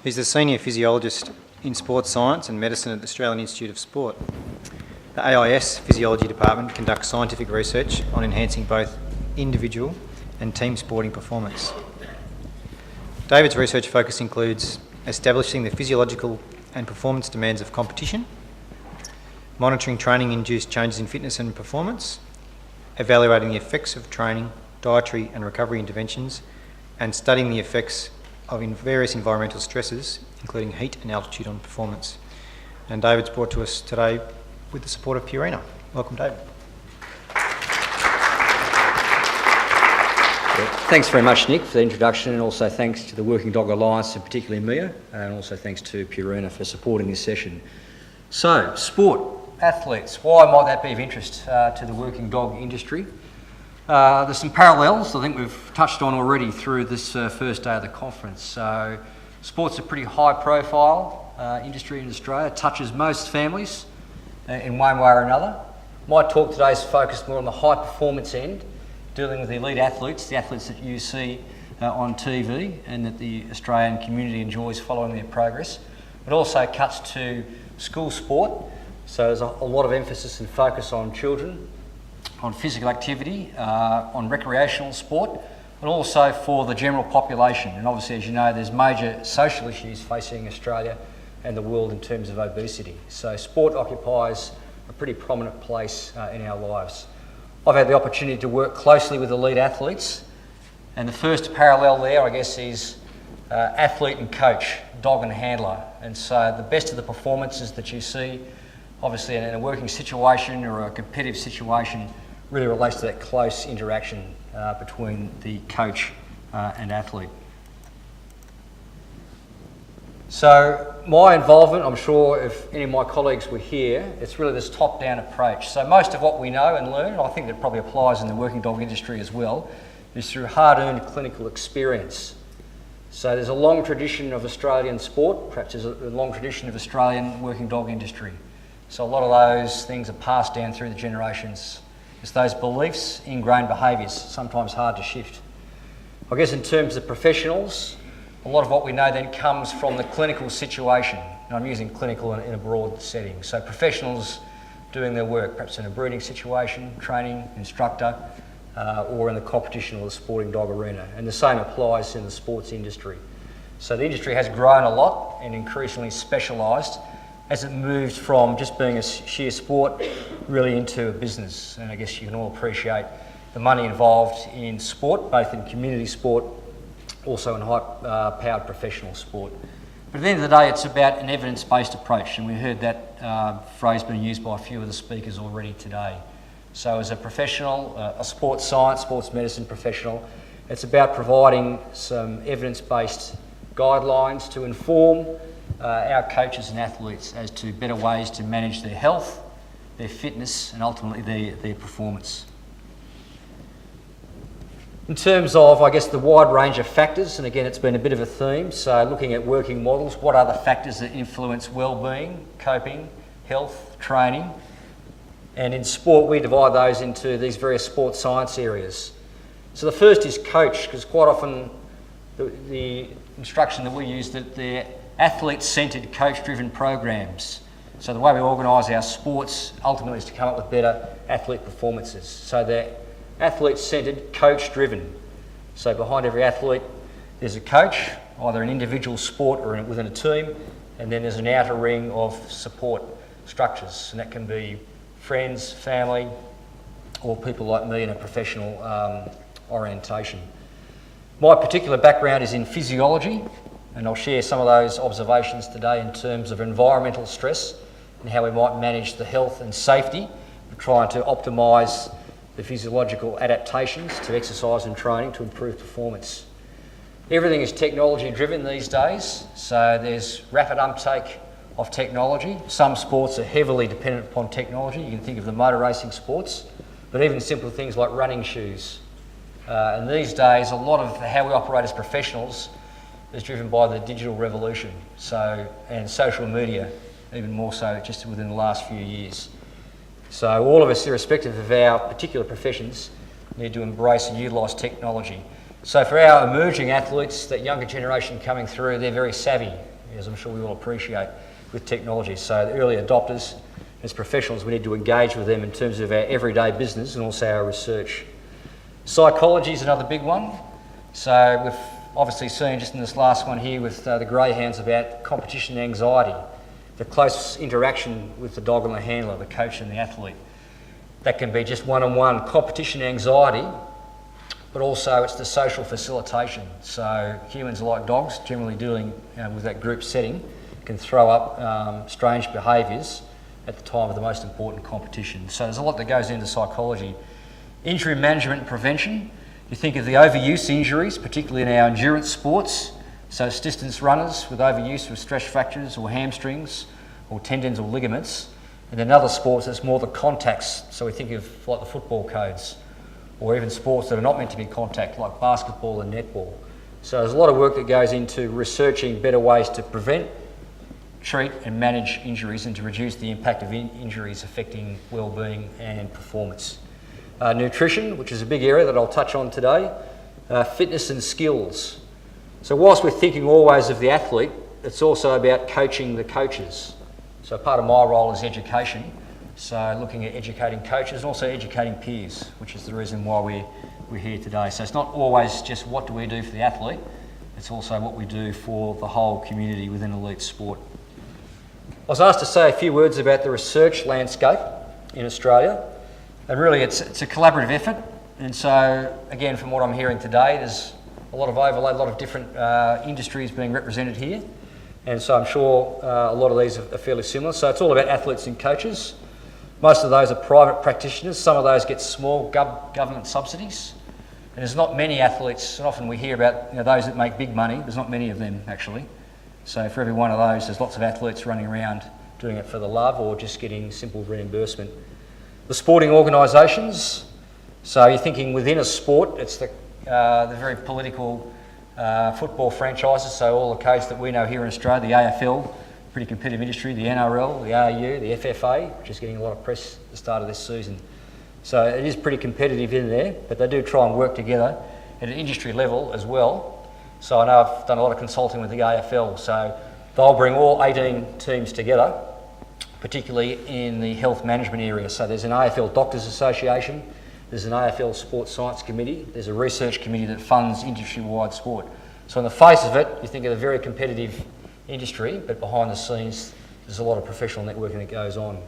He's the Senior Physiologist in Sports Science and Medicine at the Australian Institute of Sport. The AIS Physiology Department conducts scientific research on enhancing both individual and team sporting performance. David's research focus includes establishing the physiological and performance demands of competition, monitoring training-induced changes in fitness and performance, evaluating the effects of training, dietary and recovery interventions, and studying the effects of various environmental stresses, including heat and altitude on performance. And David's brought to us today with the support of Pyne. Welcome, David. Thanks very much, Nick, for the introduction, and also thanks to the Working Dog Alliance, and particularly Mia, and also thanks to Pyne for supporting this session. So, sport, athletes, why might that be of interest to the working dog industry? There's some parallels I think we've touched on already through this first day of the conference. So, sport's a pretty high-profile industry in Australia, touches most families in one way or another. My talk today is focused more on the high-performance end, dealing with the elite athletes, the athletes that you see on TV and that the Australian community enjoys following their progress. It also cuts to school sport, so there's a lot of emphasis and focus on children, on physical activity, on recreational sport, and also for the general population. And obviously, as you know, there's major social issues facing Australia and the world in terms of obesity. So sport occupies a pretty prominent place in our lives. I've had the opportunity to work closely with elite athletes, and the first parallel there, I guess, is athlete and coach, dog and handler. And so the best of the performances that you see, obviously in a working situation or a competitive situation, really relates to that close interaction between the coach and athlete. So my involvement, I'm sure if any of my colleagues were here, it's really this top-down approach. So most of what we know and learn, and I think that probably applies in the working dog industry as well, is through hard-earned clinical experience. So there's a long tradition of Australian sport, perhaps there's a long tradition of Australian working dog industry. So a lot of those things are passed down through the generations. It's those beliefs, ingrained behaviours, sometimes hard to shift. I guess in terms of professionals, a lot of what we know then comes from the clinical situation. And I'm using clinical in a broad setting. So professionals doing their work, perhaps in a breeding situation, training, instructor, or in the competition or the sporting dog arena. And the same applies in the sports industry. So the industry has grown a lot and increasingly specialised as it moves from just being a sheer sport really into a business. And I guess you can all appreciate the money involved in sport, both in community sport, also in high-powered professional sport. But at the end of the day, it's about an evidence-based approach, and we heard that phrase being used by a few of the speakers already today. So as a professional, a sports science, sports medicine professional, it's about providing some evidence-based guidelines to inform our coaches and athletes as to better ways to manage their health, their fitness, and ultimately their performance. In terms of, I guess, the wide range of factors, and again, it's been a bit of a theme, so looking at working models, what are the factors that influence well-being, coping, health, training? And in sport, we divide those into these various sports science areas. So the first is coach, because quite often the instruction that we use that they're athlete-centred, coach-driven programs. So the way we organise our sports ultimately is to come up with better athlete performances. So they're athlete-centred, coach-driven. So behind every athlete there's a coach, either an individual sport or within a team, and then there's an outer ring of support structures, and that can be friends, family, or people like me in a professional orientation. My particular background is in physiology, and I'll share some of those observations today in terms of environmental stress and how we might manage the health and safety of trying to optimise the physiological adaptations to exercise and training to improve performance. Everything is technology driven these days, so there's rapid uptake of technology. Some sports are heavily dependent upon technology. You can think of the motor racing sports, but even simple things like running shoes. And these days, a lot of how we operate as professionals is driven by the digital revolution, and social media, even more so just within the last few years. So all of us, irrespective of our particular professions, need to embrace and utilise technology. So for our emerging athletes, that younger generation coming through, they're very savvy. as I'm sure we all appreciate, with technology. So the early adopters, as professionals, we need to engage with them in terms of our everyday business and also our research. Psychology is another big one. So we've obviously seen just in this last one here with the greyhounds about competition anxiety, the close interaction with the dog and the handler, the coach and the athlete. That can be just one-on-one competition anxiety, but also it's the social facilitation. So humans are like dogs, generally dealing with that group setting, can throw up strange behaviours at the time of the most important competition. So there's a lot that goes into psychology. Injury management and prevention. You think of the overuse injuries, particularly in our endurance sports. So it's distance runners with overuse of stress fractures or hamstrings or tendons or ligaments. And then other sports, it's more the contacts. So we think of like the football codes, or even sports that are not meant to be contact, like basketball and netball. So there's a lot of work that goes into researching better ways to prevent, treat and manage injuries and to reduce the impact of injuries affecting well-being and performance. Nutrition, which is a big area that I'll touch on today. Fitness and skills. So whilst we're thinking always of the athlete, it's also about coaching the coaches. So part of my role is education. So looking at educating coaches and also educating peers, which is the reason why we're here today. So it's not always just what do we do for the athlete, it's also what we do for the whole community within elite sport. I was asked to say a few words about the research landscape in Australia, and really it's a collaborative effort. And so again, from what I'm hearing today, there's a lot of overlay, a lot of different industries being represented here. And so I'm sure a lot of these are fairly similar. So it's all about athletes and coaches. Most of those are private practitioners. Some of those get small government subsidies. And there's not many athletes, and often we hear about those that make big money. There's not many of them actually. So for every one of those, there's lots of athletes running around doing it for the love or just getting simple reimbursement. The sporting organisations. So you're thinking within a sport, it's the very political football franchises. So all the codes that we know here in Australia, the AFL, pretty competitive industry, the NRL, the AU, the FFA, which is getting a lot of press at the start of this season. So it is pretty competitive in there, but they do try and work together at an industry level as well. So I know I've done a lot of consulting with the AFL, so they'll bring all 18 teams together, particularly in the health management area. So there's an AFL Doctors Association, there's an AFL Sports Science Committee, there's a research committee that funds industry-wide sport. So on the face of it, you think of a very competitive industry, but behind the scenes, there's a lot of professional networking that goes on.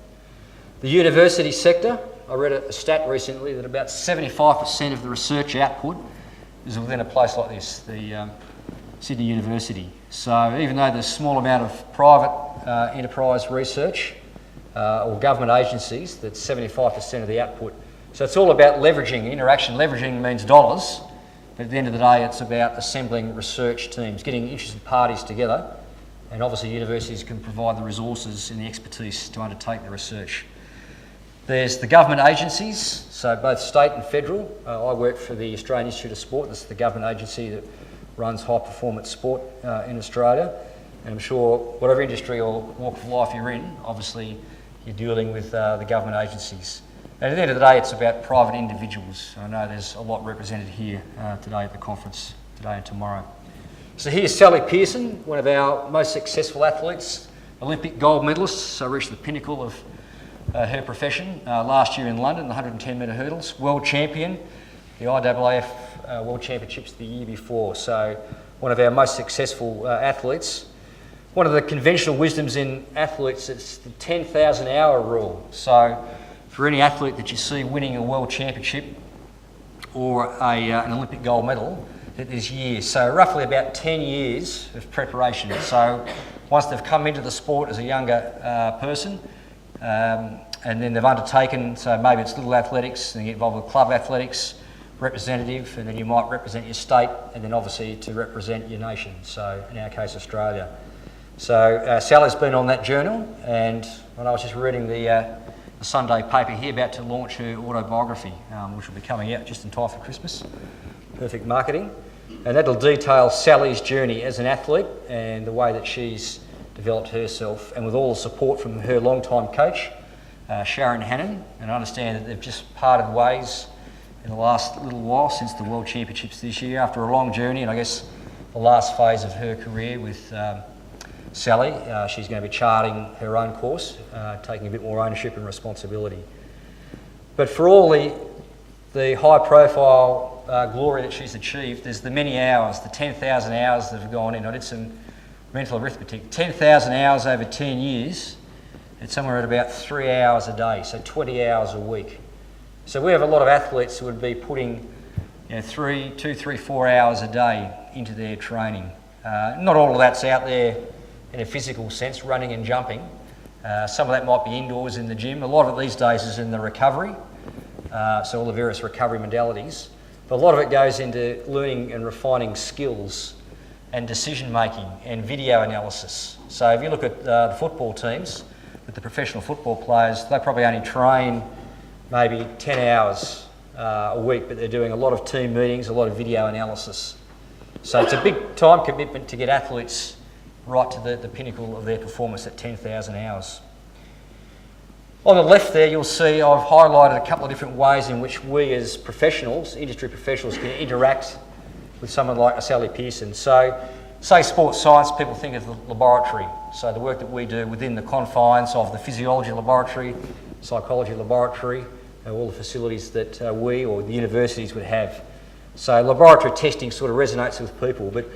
The university sector, I read a stat recently that about 75% of the research output is within a place like this, the Sydney University. So even though there's a small amount of private enterprise research or government agencies, that's 75% of the output. So it's all about leveraging, interaction. Leveraging means dollars, but at the end of the day, it's about assembling research teams, getting interested parties together, and obviously universities can provide the resources and the expertise to undertake the research. There's the government agencies, so both state and federal. I work for the Australian Institute of Sport. This is the government agency that runs high performance sport in Australia. And I'm sure whatever industry or walk of life you're in, obviously you're dealing with the government agencies. And at the end of the day, it's about private individuals. I know there's a lot represented here today at the conference, today and tomorrow. So here's Sally Pearson, one of our most successful athletes, Olympic gold medalist, so reached the pinnacle of her profession last year in London, the 110 metre hurdles, world champion, the IAAF World Championships the year before. So one of our most successful athletes. One of the conventional wisdoms in athletes is the 10,000 hour rule. So for any athlete that you see winning a world championship or an Olympic gold medal, there's years. So roughly about 10 years of preparation. So once they've come into the sport as a younger person, and then they've undertaken, so maybe it's little athletics, and you get involved with club athletics, representative, and then you might represent your state, and then obviously to represent your nation, so in our case Australia. So Sally's been on that journey, and when I was just reading the Sunday paper here, about to launch her autobiography, which will be coming out just in time for Christmas. Perfect marketing. And that'll detail Sally's journey as an athlete and the way that she's developed herself, and with all the support from her long-time coach, Sharon Hannon. And I understand that they've just parted ways in the last little while since the World Championships this year, after a long journey, and I guess the last phase of her career with Sally. She's going to be charting her own course, taking a bit more ownership and responsibility. But for all the high profile glory that she's achieved, there's the many hours, the 10,000 hours that have gone in. I did some mental arithmetic. 10,000 hours over 10 years, it's somewhere at about 3 hours a day, so 20 hours a week. So we have a lot of athletes who would be putting 2, 3, 4 hours a day into their training. Not all of that's out there in a physical sense, running and jumping. Some of that might be indoors in the gym. A lot of it these days is in the recovery, so all the various recovery modalities. But a lot of it goes into learning and refining skills and decision making and video analysis. So if you look at the football teams, with the professional football players, they probably only train maybe 10 hours a week, but they're doing a lot of team meetings, a lot of video analysis. So it's a big time commitment to get athletes right to the pinnacle of their performance at 10,000 hours. On the left there, you'll see I've highlighted a couple of different ways in which we as professionals, industry professionals, can interact with someone like a Sally Pearson. So, say sports science, people think of the laboratory. So the work that we do within the confines of the physiology laboratory, psychology laboratory, all the facilities that we or the universities would have. So laboratory testing sort of resonates with people, but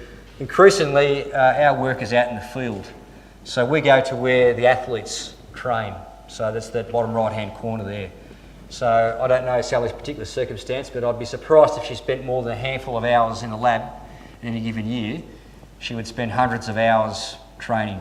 increasingly our work is out in the field. So we go to where the athletes train. So that's that bottom right-hand corner there. So I don't know Sally's particular circumstance, but I'd be surprised if she spent more than a handful of hours in the lab in any given year. She would spend hundreds of hours training.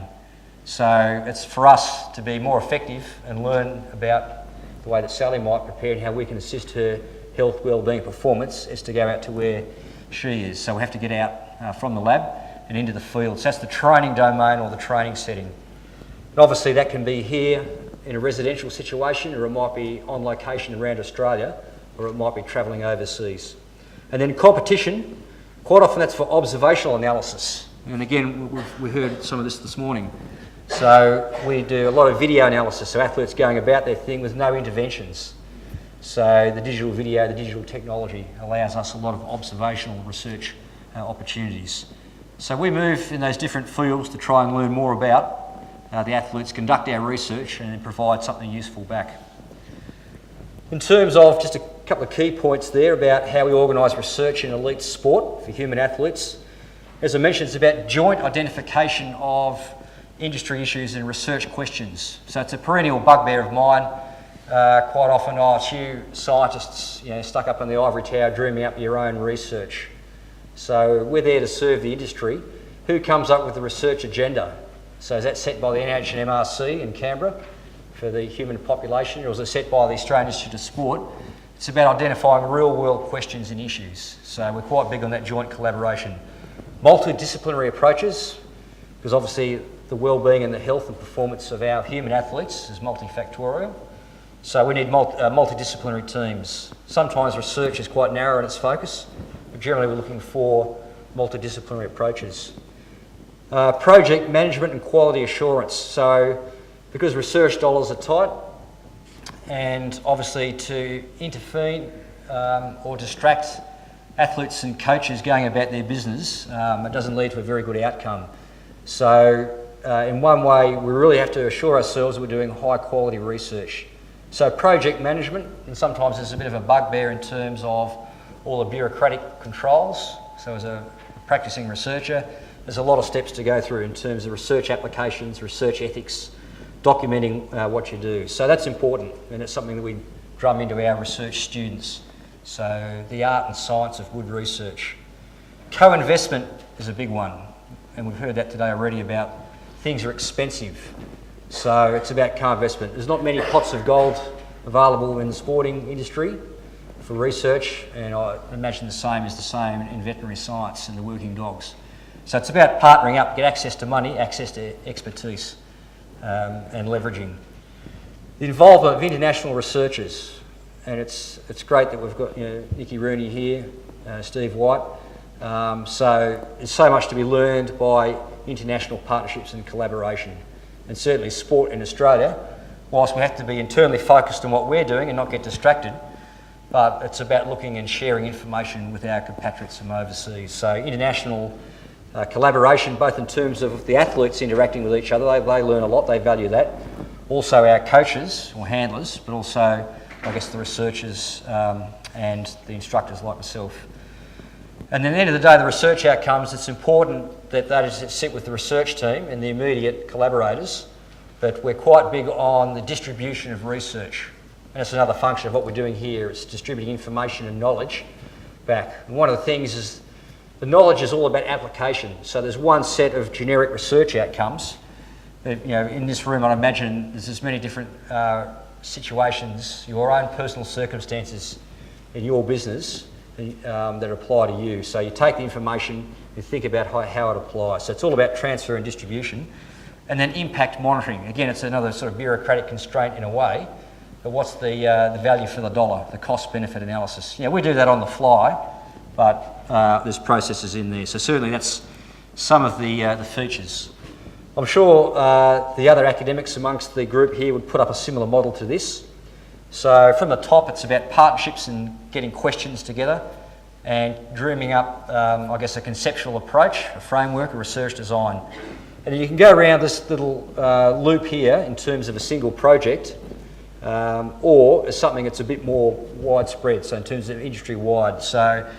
So it's for us to be more effective and learn about the way that Sally might prepare and how we can assist her health, well-being, performance is to go out to where she is. So we have to get out from the lab and into the field. So that's the training domain or the training setting. And obviously that can be here in a residential situation, or it might be on location around Australia, or it might be travelling overseas. And then competition, quite often that's for observational analysis. And again, we heard some of this morning. So we do a lot of video analysis, so athletes going about their thing with no interventions. So the digital video, the digital technology allows us a lot of observational research opportunities. So we move in those different fields to try and learn more about the athletes, conduct our research and then provide something useful back. In terms of just a couple of key points there about how we organise research in elite sport for human athletes. As I mentioned, it's about joint identification of industry issues and research questions. So it's a perennial bugbear of mine. Quite often, it's you scientists stuck up in the ivory tower dreaming up your own research. So we're there to serve the industry. Who comes up with the research agenda? So is that set by the NHMRC in Canberra for the human population, or is it set by the Australian Institute of Sport? It's about identifying real world questions and issues. So we're quite big on that joint collaboration. Multidisciplinary approaches, because obviously the well-being and the health and performance of our human athletes is multifactorial. So we need multidisciplinary teams. Sometimes research is quite narrow in its focus, but generally we're looking for multidisciplinary approaches. Project management and quality assurance. So because research dollars are tight, and obviously to intervene or distract athletes and coaches going about their business, it doesn't lead to a very good outcome. So in one way, we really have to assure ourselves that we're doing high quality research. So project management, and sometimes there's a bit of a bugbear in terms of all the bureaucratic controls. So as a practicing researcher, there's a lot of steps to go through in terms of research applications, research ethics, documenting what you do. So that's important, and it's something that we drum into our research students. So the art and science of good research. Co-investment is a big one, and we've heard that today already about things are expensive. So it's about co-investment. There's not many pots of gold available in the sporting industry for research, and I imagine the same is the same in veterinary science and the working dogs. So it's about partnering up, get access to money, access to expertise, and leveraging. The involvement of international researchers, and it's great that we've got Nikki Rooney here, Steve White. So there's so much to be learned by international partnerships and collaboration. And certainly sport in Australia, whilst we have to be internally focused on what we're doing and not get distracted, but it's about looking and sharing information with our compatriots from overseas. So international collaboration, both in terms of the athletes interacting with each other. They learn a lot, they value that. Also our coaches or handlers, but also, I guess, the researchers and the instructors like myself. And then at the end of the day, the research outcomes, it's important that is sit with the research team and the immediate collaborators, but we're quite big on the distribution of research. And that's another function of what we're doing here. It's distributing information and knowledge back. And one of the things is the knowledge is all about application. So there's one set of generic research outcomes. That, in this room, I'd imagine there's as many different situations, your own personal circumstances in your business that apply to you. So you take the information, you think about how it applies. So it's all about transfer and distribution. And then impact monitoring. Again, it's another sort of bureaucratic constraint in a way, but what's the value for the dollar, the cost-benefit analysis? We do that on the fly, but there's processes in there. So certainly that's some of the features. I'm sure the other academics amongst the group here would put up a similar model to this. So from the top, it's about partnerships and getting questions together and dreaming up, I guess, a conceptual approach, a framework, a research design. And you can go around this little loop here in terms of a single project or as something that's a bit more widespread, so in terms of industry-wide. So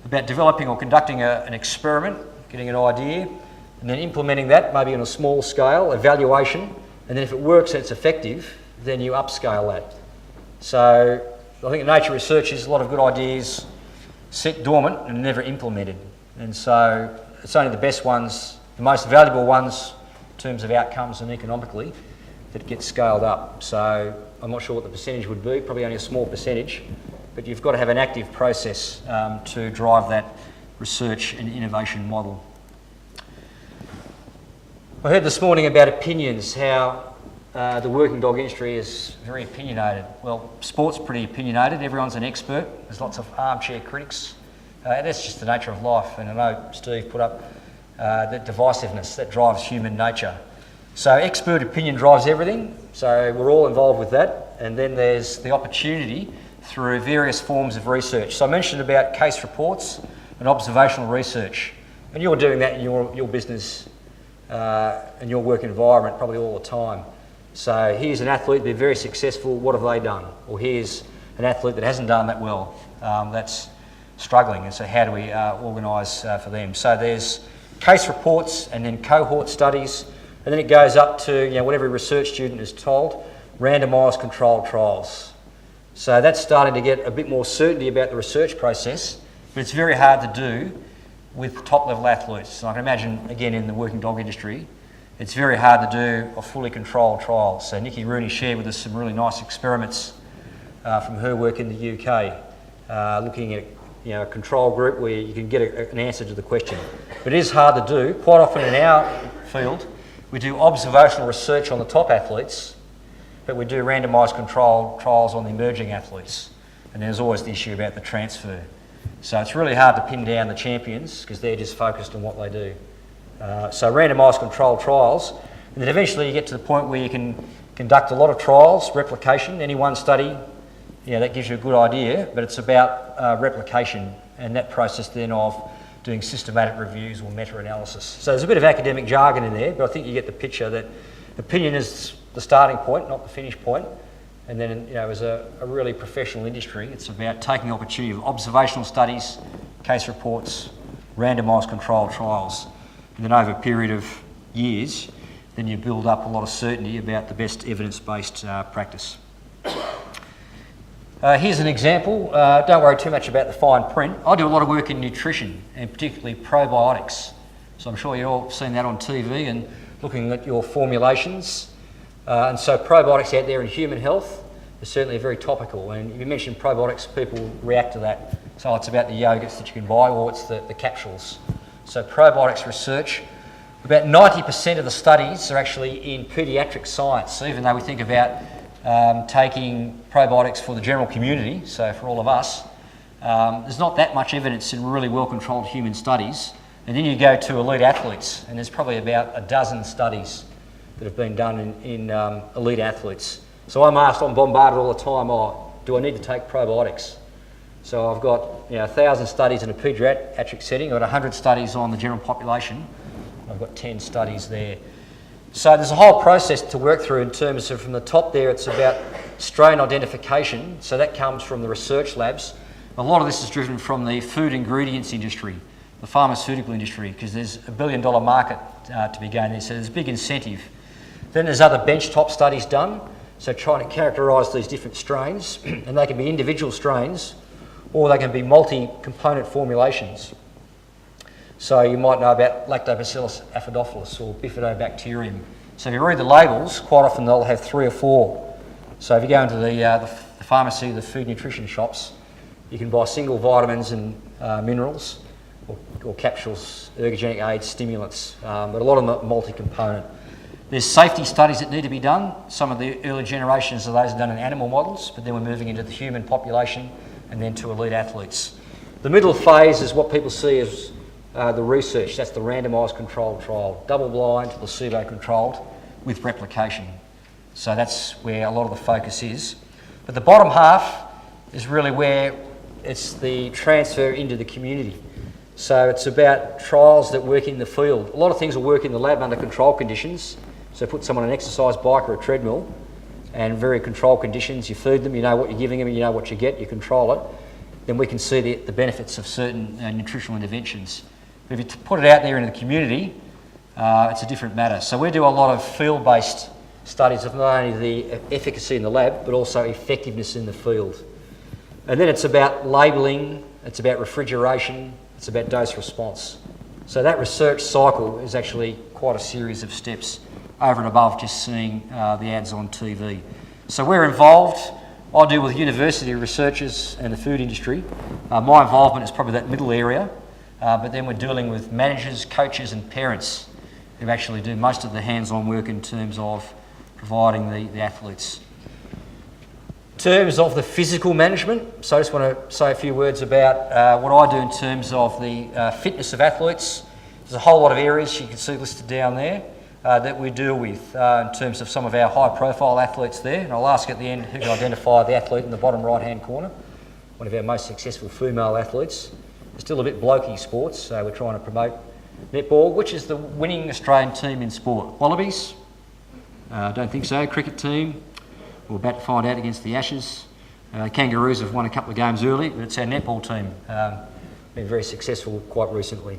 about developing or conducting an experiment, getting an idea, and then implementing that maybe on a small scale, evaluation, and then if it works and it's effective, then you upscale that. So I think in nature research is a lot of good ideas sit dormant and never implemented. And so it's only the best ones, the most valuable ones in terms of outcomes and economically, that get scaled up. So I'm not sure what the percentage would be, probably only a small percentage, but you've got to have an active process to drive that research and innovation model. I heard this morning about opinions, how the working dog industry is very opinionated. Well, sport's pretty opinionated, everyone's an expert, there's lots of armchair critics. That's just the nature of life, and I know Steve put up that divisiveness that drives human nature. So expert opinion drives everything, so we're all involved with that, and then there's the opportunity through various forms of research. So I mentioned about case reports and observational research, and you're doing that in your business and your work environment probably all the time. So here's an athlete, they're very successful, what have they done? Or here's an athlete that hasn't done that well, that's struggling, and so how do we organise for them? So there's case reports and then cohort studies, and then it goes up to what every research student is told, randomised controlled trials. So that's starting to get a bit more certainty about the research process, but it's very hard to do with top-level athletes. So I can imagine, again, in the working dog industry, it's very hard to do a fully controlled trial. So Nikki Rooney shared with us some really nice experiments from her work in the UK, looking at a control group where you can get an answer to the question. But it is hard to do. Quite often in our field, we do observational research on the top athletes, but we do randomised controlled trials on the emerging athletes. And there's always the issue about the transfer. So it's really hard to pin down the champions because they're just focused on what they do. So randomised controlled trials, and then eventually you get to the point where you can conduct a lot of trials, replication, any one study, that gives you a good idea, but it's about replication and that process then of doing systematic reviews or meta-analysis. So there's a bit of academic jargon in there, but I think you get the picture that opinion is the starting point, not the finish point. And then, as a really professional industry, it's about taking the opportunity of observational studies, case reports, randomised controlled trials. And then over a period of years, then you build up a lot of certainty about the best evidence-based practice. Here's an example. Don't worry too much about the fine print. I do a lot of work in nutrition, and particularly probiotics. So I'm sure you've all seen that on TV and looking at your formulations. And so probiotics out there in human health is certainly very topical. And if you mention probiotics, people react to that. So it's about the yogurts that you can buy, or it's the capsules. So probiotics research, about 90% of the studies are actually in paediatric science. So even though we think about taking probiotics for the general community, so for all of us, there's not that much evidence in really well-controlled human studies. And then you go to elite athletes, and there's probably about a dozen studies that have been done in elite athletes. So I'm bombarded all the time, do I need to take probiotics? So I've got 1,000 studies in a paediatric setting. I've got 100 studies on the general population. I've got 10 studies there. So there's a whole process to work through in terms of, from the top there, it's about strain identification. So that comes from the research labs. A lot of this is driven from the food ingredients industry, the pharmaceutical industry, because there's $1 billion market to be gained there. So there's a big incentive. Then there's other benchtop studies done. So trying to characterise these different strains, and they can be individual strains, or they can be multi-component formulations. So you might know about Lactobacillus acidophilus or Bifidobacterium. So if you read the labels, quite often they'll have 3 or 4. So if you go into the pharmacy, the food nutrition shops, you can buy single vitamins and minerals, or capsules, ergogenic aids, stimulants, but a lot of them are multi-component. There's safety studies that need to be done. Some of the early generations of those are done in animal models, but then we're moving into the human population and then to elite athletes. The middle phase is what people see as the research. That's the randomised controlled trial, double-blind, placebo-controlled with replication. So that's where a lot of the focus is. But the bottom half is really where it's the transfer into the community. So it's about trials that work in the field. A lot of things will work in the lab under controlled conditions. So put someone on an exercise bike or a treadmill, and very controlled conditions, you feed them, you know what you're giving them, you know what you get, you control it, then we can see the benefits of certain nutritional interventions. But if you put it out there in the community, it's a different matter. So we do a lot of field-based studies of not only the efficacy in the lab, but also effectiveness in the field. And then it's about labelling, it's about refrigeration, it's about dose response. So that research cycle is actually quite a series of steps over and above just seeing the ads on TV. So we're involved. I deal with university researchers and the food industry. My involvement is probably that middle area, but then we're dealing with managers, coaches and parents who actually do most of the hands-on work in terms of providing the athletes. In terms of the physical management, so I just want to say a few words about what I do in terms of the fitness of athletes. There's a whole lot of areas you can see listed down there that we deal with in terms of some of our high-profile athletes there. And I'll ask at the end who can identify the athlete in the bottom right-hand corner, one of our most successful female athletes. It's still a bit blokey sports, so we're trying to promote netball. Which is the winning Australian team in sport? Wallabies? Don't think so. Cricket team? We're about to find out against the Ashes. Kangaroos have won a couple of games early, but it's our netball team. Been very successful quite recently.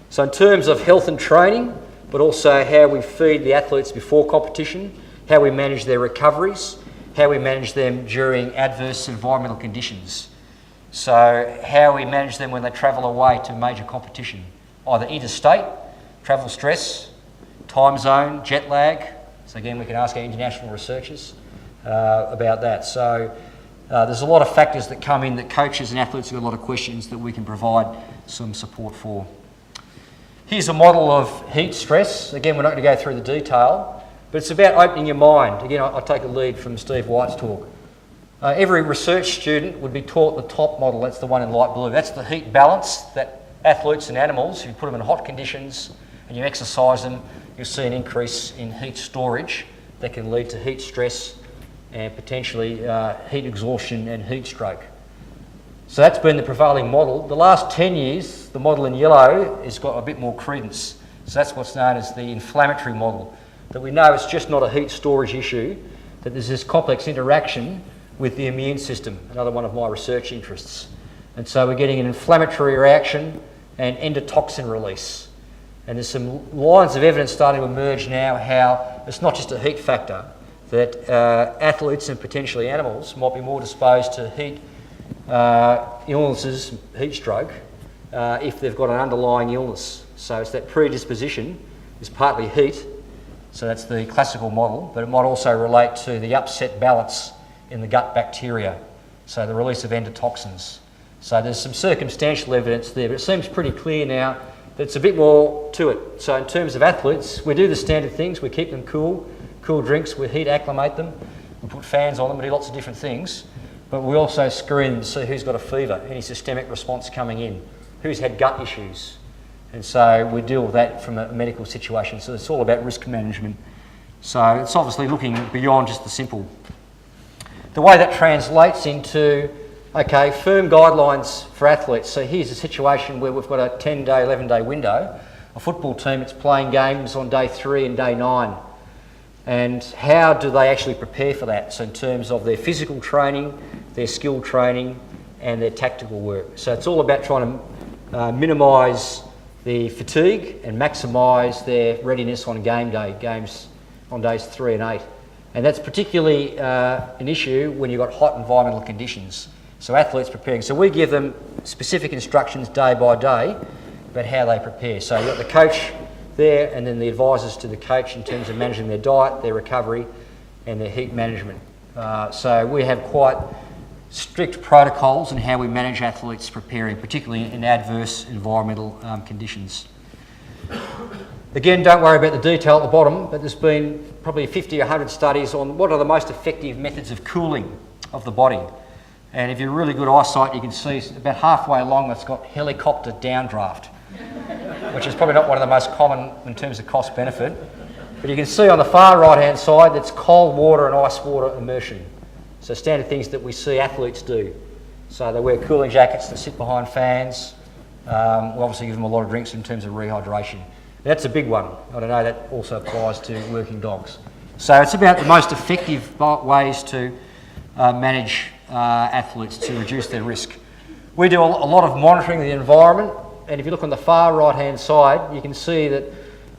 So in terms of health and training, but also how we feed the athletes before competition, how we manage their recoveries, how we manage them during adverse environmental conditions. So how we manage them when they travel away to major competition, either interstate, travel stress, time zone, jet lag. So again, we can ask our international researchers about that. So there's a lot of factors that come in that coaches and athletes have got a lot of questions that we can provide some support for. Here's a model of heat stress. Again, we're not going to go through the detail, but it's about opening your mind. Again, I take a lead from Steve White's talk. Every research student would be taught the top model. That's the one in light blue. That's the heat balance that athletes and animals, if you put them in hot conditions and you exercise them, you'll see an increase in heat storage that can lead to heat stress and potentially heat exhaustion and heat stroke. So that's been the prevailing model. The last 10 years, the model in yellow has got a bit more credence. So that's what's known as the inflammatory model, that we know it's just not a heat storage issue, that there's this complex interaction with the immune system, another one of my research interests. And so we're getting an inflammatory reaction and endotoxin release. And there's some lines of evidence starting to emerge now how it's not just a heat factor, that athletes and potentially animals might be more disposed to heat illnesses, heat stroke, if they've got an underlying illness. So it's that predisposition is partly heat, so that's the classical model, but it might also relate to the upset balance in the gut bacteria, so the release of endotoxins. So there's some circumstantial evidence there, but it seems pretty clear now that it's a bit more to it. So in terms of athletes, we do the standard things. We keep them cool drinks, we heat acclimate them, we put fans on them, we do lots of different things, but we also screen them to see who's got a fever, any systemic response coming in, who's had gut issues. And so we deal with that from a medical situation. So it's all about risk management. So it's obviously looking beyond just the simple. The way that translates into Okay, firm guidelines for athletes. So here's a situation where we've got a 10-day, 11-day window. A football team that's playing games on day 3 and day 9. And how do they actually prepare for that? So in terms of their physical training, their skill training, and their tactical work. So it's all about trying to minimise the fatigue and maximise their readiness on game day, games on days 3 and 8. And that's particularly an issue when you've got hot environmental conditions. So athletes preparing. So we give them specific instructions day by day about how they prepare. So you've got the coach there and then the advisors to the coach in terms of managing their diet, their recovery and their heat management. So we have quite strict protocols in how we manage athletes preparing, particularly in adverse environmental conditions. Again, don't worry about the detail at the bottom, but there's been probably 50 or 100 studies on what are the most effective methods of cooling of the body. And if you're really good eyesight, you can see about halfway along it's got helicopter downdraft, which is probably not one of the most common in terms of cost benefit. But you can see on the far right hand side that's cold water and ice water immersion. So standard things that we see athletes do. So they wear cooling jackets that sit behind fans. We obviously give them a lot of drinks in terms of rehydration. That's a big one. I don't know, that also applies to working dogs. So it's about the most effective ways to manage athletes to reduce their risk. We do a lot of monitoring of the environment, and if you look on the far right hand side, you can see that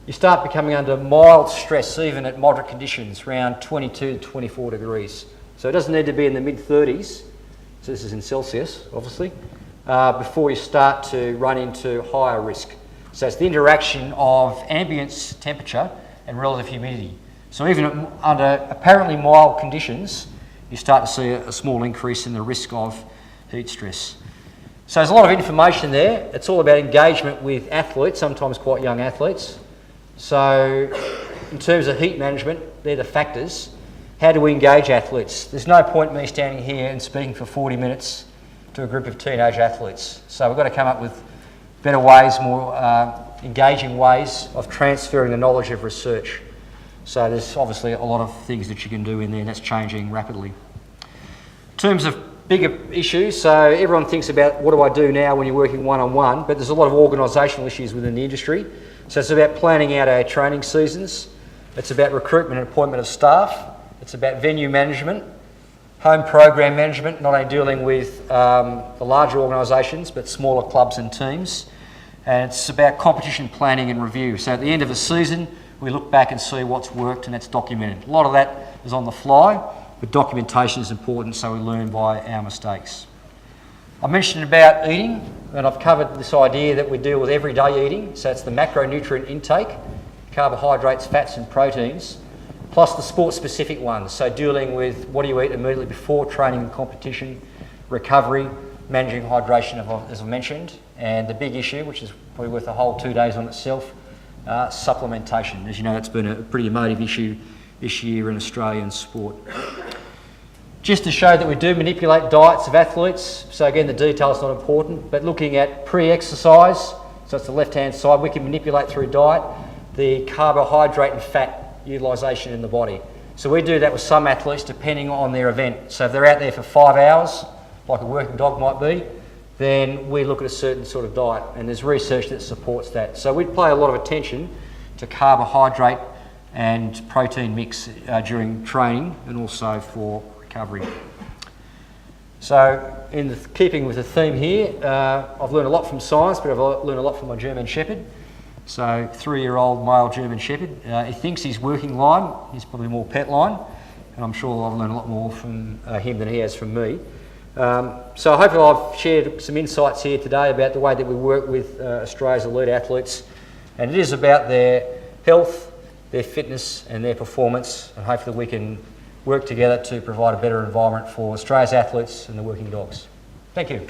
you start becoming under mild stress even at moderate conditions, around 22 to 24 degrees. So it doesn't need to be in the mid-30s, so this is in Celsius obviously, before you start to run into higher risk. So it's the interaction of ambient temperature and relative humidity. So even under apparently mild conditions, you start to see a small increase in the risk of heat stress. So there's a lot of information there. It's all about engagement with athletes, sometimes quite young athletes. So in terms of heat management, they're the factors. How do we engage athletes? There's no point me standing here and speaking for 40 minutes to a group of teenage athletes. So we've got to come up with better ways, more engaging ways of transferring the knowledge of research. So there's obviously a lot of things that you can do in there, and that's changing rapidly. In terms of bigger issues, so everyone thinks about what do I do now when you're working one-on-one, but there's a lot of organisational issues within the industry. So it's about planning out our training seasons. It's about recruitment and appointment of staff. It's about venue management, home program management, not only dealing with the larger organisations, but smaller clubs and teams. And it's about competition planning and review. So at the end of a season, we look back and see what's worked and that's documented. A lot of that is on the fly, but documentation is important so we learn by our mistakes. I mentioned about eating, and I've covered this idea that we deal with everyday eating. So it's the macronutrient intake, carbohydrates, fats and proteins, plus the sport-specific ones. So dealing with what do you eat immediately before training and competition, recovery, managing hydration, as I mentioned, and the big issue, which is probably worth a whole 2 days on itself, supplementation. As you know, that's been a pretty emotive issue this year in Australian sport. Just to show that we do manipulate diets of athletes, so again the detail is not important, but looking at pre-exercise, so it's the left-hand side, we can manipulate through diet the carbohydrate and fat utilisation in the body. So we do that with some athletes depending on their event. So if they're out there for 5 hours, like a working dog might be, then we look at a certain sort of diet, and there's research that supports that. So we pay a lot of attention to carbohydrate and protein mix during training and also for recovery. So in keeping with the theme here, I've learned a lot from science, but I've learned a lot from my German Shepherd. So 3-year-old male German Shepherd. He thinks he's working line, he's probably more pet line, and I'm sure I've learned a lot more from him than he has from me. So hopefully I've shared some insights here today about the way that we work with Australia's elite athletes, and it is about their health, their fitness and their performance, and hopefully we can work together to provide a better environment for Australia's athletes and the working dogs. Thank you.